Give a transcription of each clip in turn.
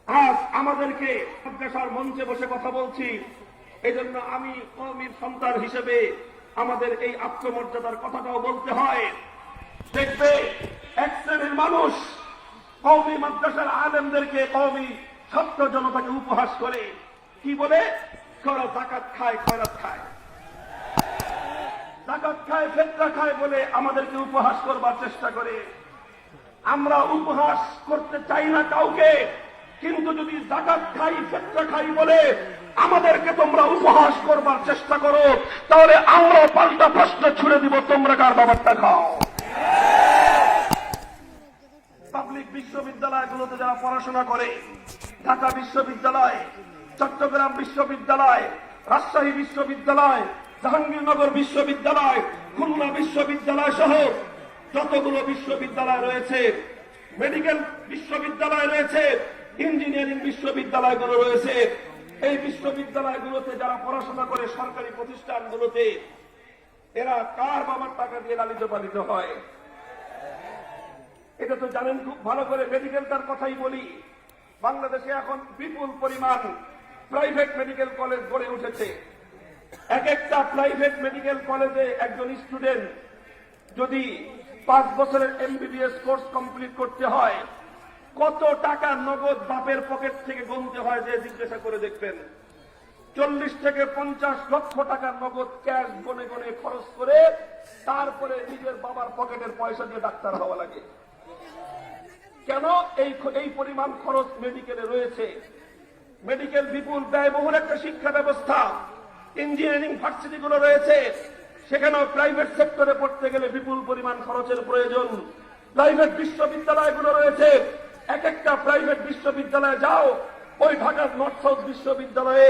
আজ আমাদেরকে মাদ্রাসার মঞ্চে বসে কথা বলছি, এই জন্য আমি কওমির সন্তান হিসেবে আমাদের এই আত্মমর্যাদার কথাটাও বলতে হয়। দেখবে এক শ্রেণীর মানুষ কওমি মাদ্রাসার আলেমদেরকে, কওমি ছাত্র জনতাকে উপহাস করে, কি বলে? ওরা যাকাত খায়, খয়রাত খায়, যাকাত খায়, ফিতরা খায় বলে আমাদেরকে উপহাস করবার চেষ্টা করে। আমরা উপহাস করতে চাই না কাউকে, কিন্তু যদি যাকাত খাই, ফিতরা খাই বলে আমাদেরকে তোমরা উপহাস করবার চেষ্টা করো, তাহলে আমরা পাল্টা প্রশ্ন ছুড়ে দিব, তোমরা কার বাবারটা খাও? পাবলিক বিশ্ববিদ্যালয়গুলোতে যারা পড়াশোনা করে, ঢাকা বিশ্ববিদ্যালয়, চট্টগ্রাম বিশ্ববিদ্যালয়, রাজশাহী বিশ্ববিদ্যালয়, জাহাঙ্গীরনগর বিশ্ববিদ্যালয়, খুলনা বিশ্ববিদ্যালয় সহ যতগুলো বিশ্ববিদ্যালয় রয়েছে, মেডিকেল বিশ্ববিদ্যালয় রয়েছে, ইঞ্জিনিয়ারিং বিশ্ববিদ্যালয়গুলো রয়েছে, এই বিশ্ববিদ্যালয়গুলোতে যারা পড়াশোনা করে, সরকারি প্রতিষ্ঠানগুলোতে, এরা কার বাবার টাকা দিয়ে লালিত পালিত হয়? এটা তো জানেন খুব ভালো করে। মেডিকেলটার কথাই বলি, বাংলাদেশে এখন বিপুল পরিমাণ প্রাইভেট মেডিকেল কলেজ গড়ে উঠেছে। এক একটা প্রাইভেট মেডিকেল কলেজে একজন স্টুডেন্ট যদি 5 বছরের এমবিবিএস কোর্স কমপ্লিট করতে হয়, কত টাকা নগদ বাপের পকেট থেকে গুনতে হয় যে জিজ্ঞাসা করে দেখবেন। 40 থেকে 50 লক্ষ টাকা নগদ ক্যাশ গনে গনে খরচ করে তারপরে নিজের বাবার পকেটের পয়সা দিয়ে ডাক্তার হওয়া লাগে। কেন? এই পরিমাণ খরচ মেডিকেলে রয়েছে। মেডিকেল বিপুল ব্যয়বহুল একটা শিক্ষা ব্যবস্থা। ইঞ্জিনিয়ারিং ভার্সিটিগুলো রয়েছে, সেখানেও প্রাইভেট সেক্টরে পড়তে গেলে বিপুল পরিমাণ খরচের প্রয়োজন। প্রাইভেট বিশ্ববিদ্যালয়গুলো রয়েছে, এক একটা প্রাইভেট বিশ্ববিদ্যালয়ে যাও, ওই ঢাকার নর্থ সাউথ বিশ্ববিদ্যালয়ে,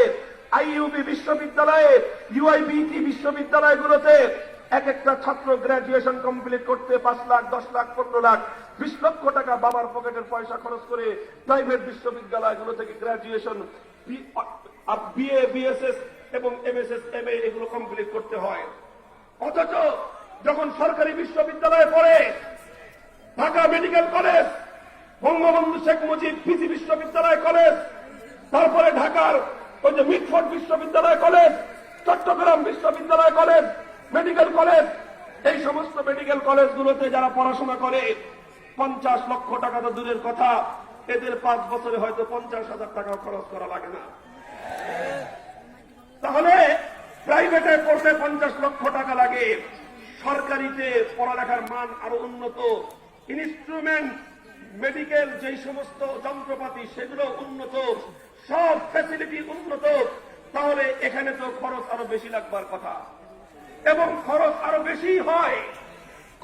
আইইউবি বিশ্ববিদ্যালয়ে, ইউআইবিটি বিশ্ববিদ্যালয়গুলোতে এক একটা ছাত্র গ্রাজুয়েশন কমপ্লিট করতে 5 লাখ, 10 লাখ, 15 লাখ, 20 লক্ষ টাকা বাবার পকেটের পয়সা খরচ করে প্রাইভেট বিশ্ববিদ্যালয়গুলো থেকে গ্রাজুয়েশন, বিএ, বিএসএস এবং এমএসএস, এমএ এগুলো কমপ্লিট করতে হয়। অথচ যখন সরকারি বিশ্ববিদ্যালয়ে পড়ে, Dhaka medical college, Bangabandhu Sheikh Mujib PG বিশ্ববিদ্যালয় কলেজ, তারপরে ঢাকার ওই যে মিটফোর্ড বিশ্ববিদ্যালয় কলেজ, চট্টগ্রাম বিশ্ববিদ্যালয় কলেজ, মেডিকেল কলেজ, এই সমস্ত মেডিকেল কলেজগুলোতে যারা পড়াশোনা করে 50 লক্ষ টাকা তো দূরের কথা, এদের 5 বছরে হয়তো 50,000 টাকা খরচ করা লাগে না। তাহলে প্রাইভেটে পড়তে 50 লক্ষ টাকা লাগে, সরকারিতে পড়ালেখার মান আরো উন্নত, ইনস্ট্রুমেন্ট, মেডিকেল যেই সমস্ত যন্ত্রপাতি সেগুলো উন্নত, সব ফ্যাসিলিটি উন্নত, তাহলে এখানে তো খরচ আরো বেশি লাগবার কথা, এবং খরচ আরো বেশি হয়,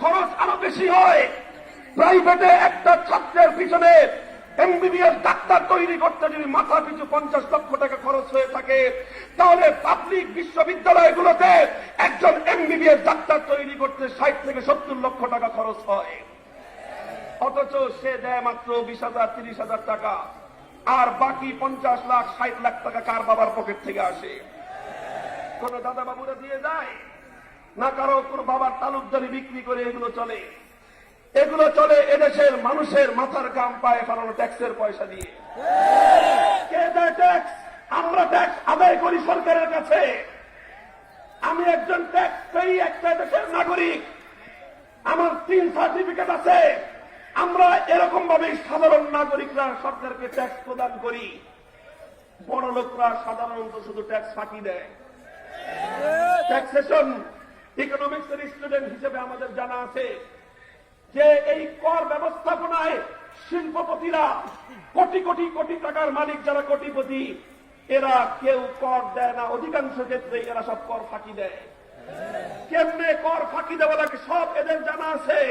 খরচ আরো বেশি হয়। প্রাইভেটে একটা ছাত্রের পিছনে এমবিবিএস ডাক্তার তৈরি করতে যদি মাথা পিছু 50 লক্ষ টাকা খরচ হয়ে থাকে, তাহলে পাবলিক বিশ্ববিদ্যালয়গুলোতে একজন এমবিবিএস ডাক্তার তৈরি করতে 60 থেকে 70 লক্ষ টাকা খরচ হয়। অথচ সে দেয় মাত্র 20,000, 30,000 টাকা, আর বাকি 50 লাখ, 60 লাখ টাকা কার বাবার পকেট থেকে আসে? কোন দাদা বাবুরা দিয়ে যায় না, কারো কোন বাবার তালুকদারি বিক্রি করে এগুলো চলে? এগুলো চলে এদেশের মানুষের মাথার ঘাম পায়ে ফেলানো ট্যাক্সের পয়সা দিয়ে। কে দেয় ট্যাক্স? আমরা ট্যাক্স আদায় করি সরকারের কাছে। আমি একজন ট্যাক্স পেই, একটা দেশের নাগরিক, আমার 3 সার্টিফিকেট আছে। আমরা এরকম ভাবে সাধারণ নাগরিকরা সরকারকে ট্যাক্স প্রদান করি। বড় লোকরা সাধারণত শুধু ট্যাক্স ফাঁকি দেয়। ট্যাক্সেশন ইকোনমিক্সের স্টুডেন্ট হিসেবে আমাদের জানা আছে যে এই কর ব্যবস্থাপনায় শিল্পপতিরা, কোটি কোটি কোটি টাকার মালিক যারা কোটিপতি, এরা কেউ কর দেয় না। অধিকাংশ ক্ষেত্রে এরা সব কর ফাঁকি দেয়। কেমনে কর ফাঁকি দেওয়া লাগে সব এদের জানা আছে।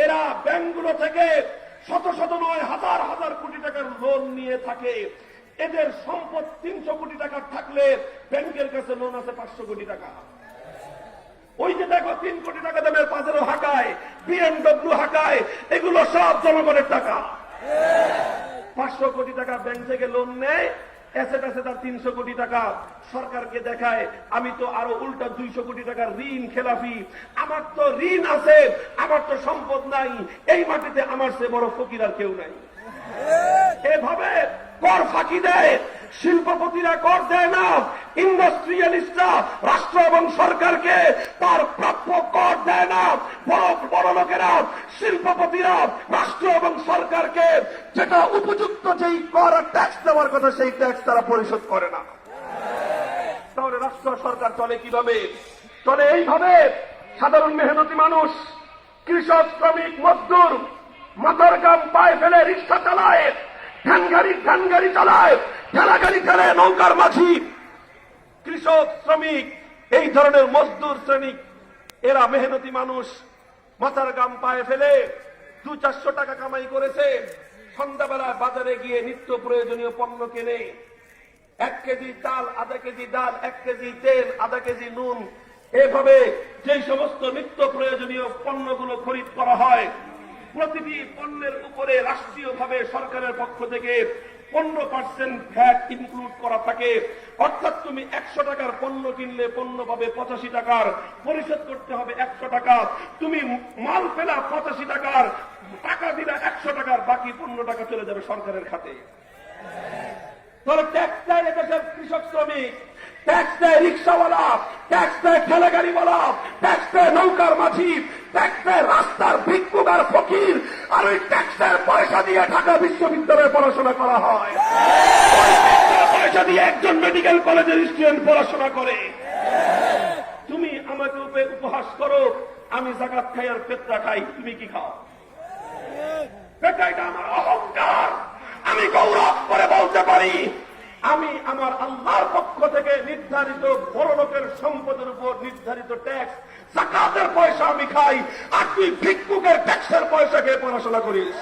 এরা ব্যাংকগুলো থেকে শত শত নয়, হাজার হাজার কোটি টাকার লোন নিয়ে থাকে। এদের সম্পদ 300 কোটি টাকার থাকলে ব্যাংকের কাছে লোন আছে 500 কোটি টাকা। ওই যে দেখো 3 কোটি টাকা দামের পাজেরো হাঁকায়, বিএমডব্লিউ হাঁকায়, এগুলো সব জনগণের টাকা। 500 কোটি টাকা ব্যাংক থেকে লোন নেয়, অ্যাসেট আছে তার 300 কোটি টাকা, সরকারকে দেখায় আমি তো আরো উল্টা 200 কোটি টাকার ঋণ খেলাফি, আমার তো ঋণ আছে, আমার তো সম্পদ নাই, এই মাটিতে আমার চেয়ে বড় ফকির আর কেউ নাই। এভাবে ফাঁকি দেয়। শিল্পপতিরা কর দেয় না, ইন্ডাস্ট্রিয়ালিস্টরা রাষ্ট্র এবং সরকারকে তার প্রাপ্য কর দেয় না। বড় বড় লোকেরা, শিল্পপতিরা রাষ্ট্র এবং সরকারকে যেটা উপযুক্ত যেই কর ট্যাক্স দেওয়ার কথা সেই ট্যাক্স তারা পরিশোধ করে না। তাহলে রাষ্ট্র সরকার চলে কিভাবে? চলে এইভাবে, সাধারণ মেহনতি মানুষ, কৃষক, শ্রমিক, মজদুর মাথার ঘাম পায়ে ফেলে রিক্সা চালায়, ধ্যান গাড়ি চালায়, ঠেলা গাড়ি ঠেলে, নৌকার মাঝি। কৃষক, শ্রমিক, এই ধরনের মজদুর শ্রমিক, এরা মেহনতি মানুষ, মাথার ঘাম পায়ে ফেলে 200-400 টাকা কামাই করেছে। সন্ধ্যাবেলায় বাজারে গিয়ে নিত্য প্রয়োজনীয় পণ্য কেনে। 1 কেজি চাল, আধা কেজি ডাল, 1 কেজি তেল, আধা কেজি নুন, এভাবে যে সমস্ত নিত্য প্রয়োজনীয় পণ্যগুলো খরিদ করা হয়, প্রতিটি পণ্যের উপরে রাষ্ট্রীয়ভাবে সরকারের পক্ষ থেকে 15% ভ্যাট ইনক্লুড করা থাকে। অর্থাৎ তুমি 100 টাকার পণ্য কিনলে পণ্য পাবে 85 টাকার, পরিশোধ করতে হবে 100 টাকা। তুমি মাল পেলা 85 টাকার, টাকা দিলে 100 টাকার, বাকি 15 টাকা চলে যাবে সরকারের খাতে। তাহলে ট্যাক্স দেয় এদেশের কৃষক, শ্রমিক, ট্যাক্স দেয় রিক্সাওয়ালা, ট্যাক্স দেয় ঠেলাগাড়িওয়ালা, ট্যাক্স দেয় নৌকার মাঝি, ট্যাক্স দেয় রাস্তার ভিক্ষুক আর ফকির। আর ওই ট্যাক্সের পয়সা দিয়ে ঢাকা বিশ্ববিদ্যালয়ে পড়াশোনা করা হয়। ওই ট্যাক্সের পয়সা দিয়ে একজন মেডিকেল কলেজের স্টুডেন্ট পড়াশোনা করে। তুমি আমাকে উপহাস করো, আমি যাকাত খাই আর পেট্রা খাই, তুমি কি খাও? এটা আমার অহংকার। আমি গৌরব করে বলতে পারি, আমি আমার আল্লাহর পক্ষ থেকে নির্ধারিত বড় লোকের সম্পদের উপর নির্ধারিত ট্যাক্স, যাকাতের পয়সা আমি খাই, আর তুই ভিক্ষুকের ট্যাক্সের পয়সা খেয়ে পড়াশোনা করিস।